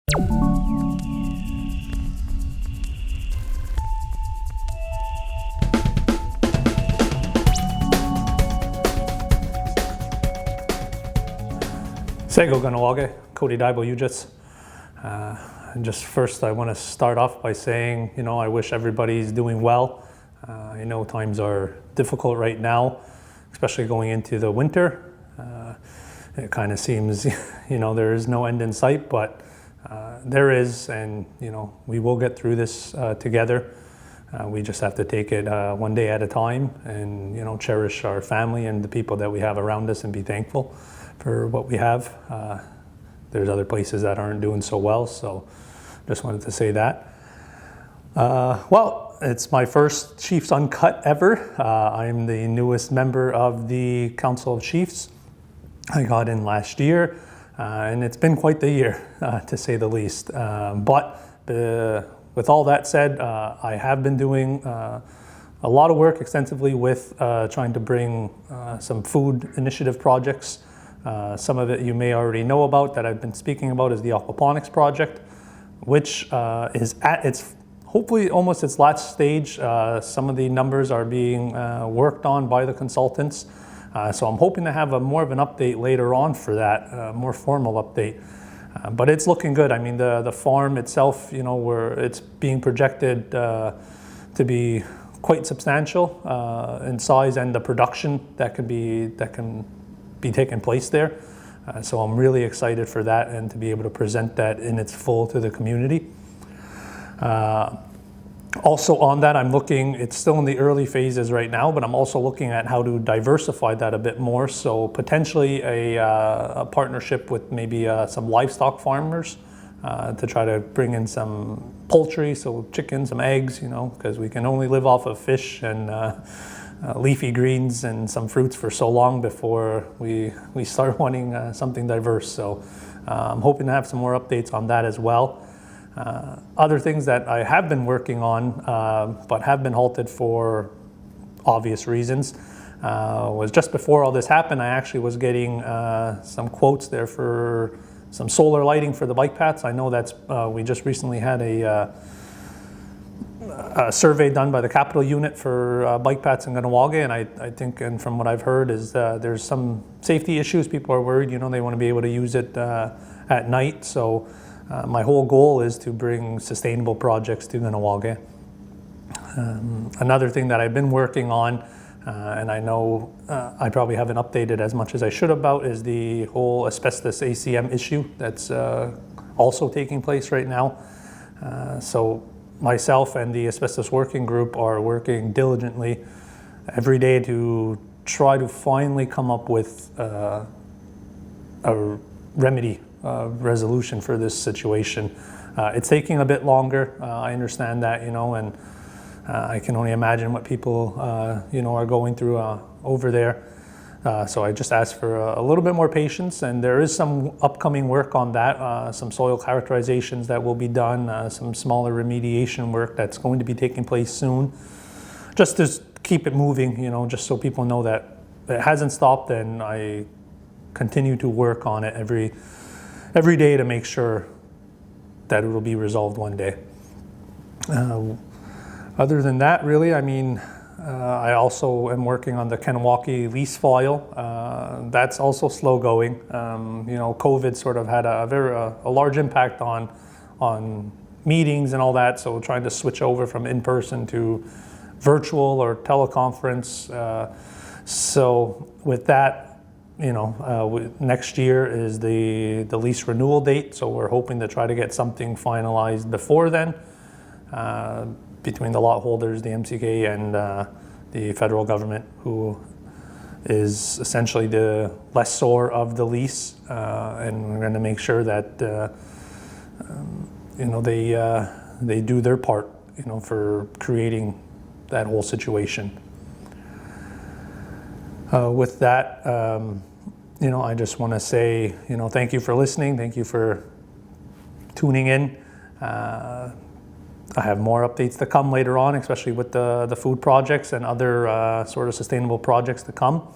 Sego Kanawaki, Cody Diabo, and just first I want to start off by saying, I wish everybody's doing well. I know times are difficult right now, especially going into the winter. It kind of seems, there is no end in sight, but there is, and we will get through this together. We just have to take it one day at a time, and cherish our family and the people that we have around us, and be thankful for what we have. There's other places that aren't doing so well, so just wanted to say that. Well, it's my first Chiefs Uncut ever. I'm the newest member of the Council of Chiefs. I got in last year, and it's been quite the year, to say the least. But with all that said, I have been doing a lot of work extensively with trying to bring some food initiative projects. Some of it you may already know about that I've been speaking about is the Aquaponics project, which is at its hopefully almost its last stage. Some of the numbers are being worked on by the consultants. So I'm hoping to have more of an update later on for that, more formal update. But it's looking good. I mean, the farm itself, it's being projected to be quite substantial in size, and the production that can be taking place there. So I'm really excited for that, and to be able to present that in its full to the community. Also on that, I'm looking, it's still in the early phases right now, but I'm also looking at how to diversify that a bit more. So potentially a partnership with maybe some livestock farmers to try to bring in some poultry, so chicken, some eggs, because we can only live off of fish and leafy greens and some fruits for so long before we start wanting something diverse. So I'm hoping to have some more updates on that as well. Other things that I have been working on, but have been halted for obvious reasons, was just before all this happened, I actually was getting some quotes there for some solar lighting for the bike paths. I know that's, we just recently had a survey done by the capital unit for bike paths in Kanawaki, and I think, and from what I've heard, is there's some safety issues. People are worried, they want to be able to use it at night. So my whole goal is to bring sustainable projects to Kanawaki. Another thing that I've been working on, and I know I probably haven't updated as much as I should about, is the whole asbestos ACM issue that's also taking place right now. So myself and the asbestos working group are working diligently every day to try to finally come up with a remedy, resolution for this situation. It's taking a bit longer. I understand that, and I can only imagine what people, are going through over there. So I just ask for a little bit more patience, and there is some upcoming work on that, some soil characterizations that will be done, some smaller remediation work that's going to be taking place soon, just to keep it moving, just so people know that it hasn't stopped, and I continue to work on it every day to make sure that it will be resolved one day. Other than that, really, I mean, I also am working on the Kanawaki Lease file. That's also slow going. COVID sort of had a large impact on meetings and all that, so trying to switch over from in-person to virtual or teleconference. So with that, next year is the lease renewal date, so we're hoping to try to get something finalized before then, between the lot holders, the MCK, and the federal government, who is essentially the lessor of the lease, and we're going to make sure that they do their part, for creating that whole situation. With that, I just want to say, thank you for listening. Thank you for tuning in. I have more updates to come later on, especially with the food projects and other sort of sustainable projects to come.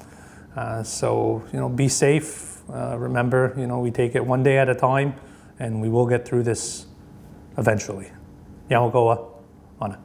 So, be safe. Remember, we take it one day at a time. and we will get through this eventually. Yahogoa, Ana.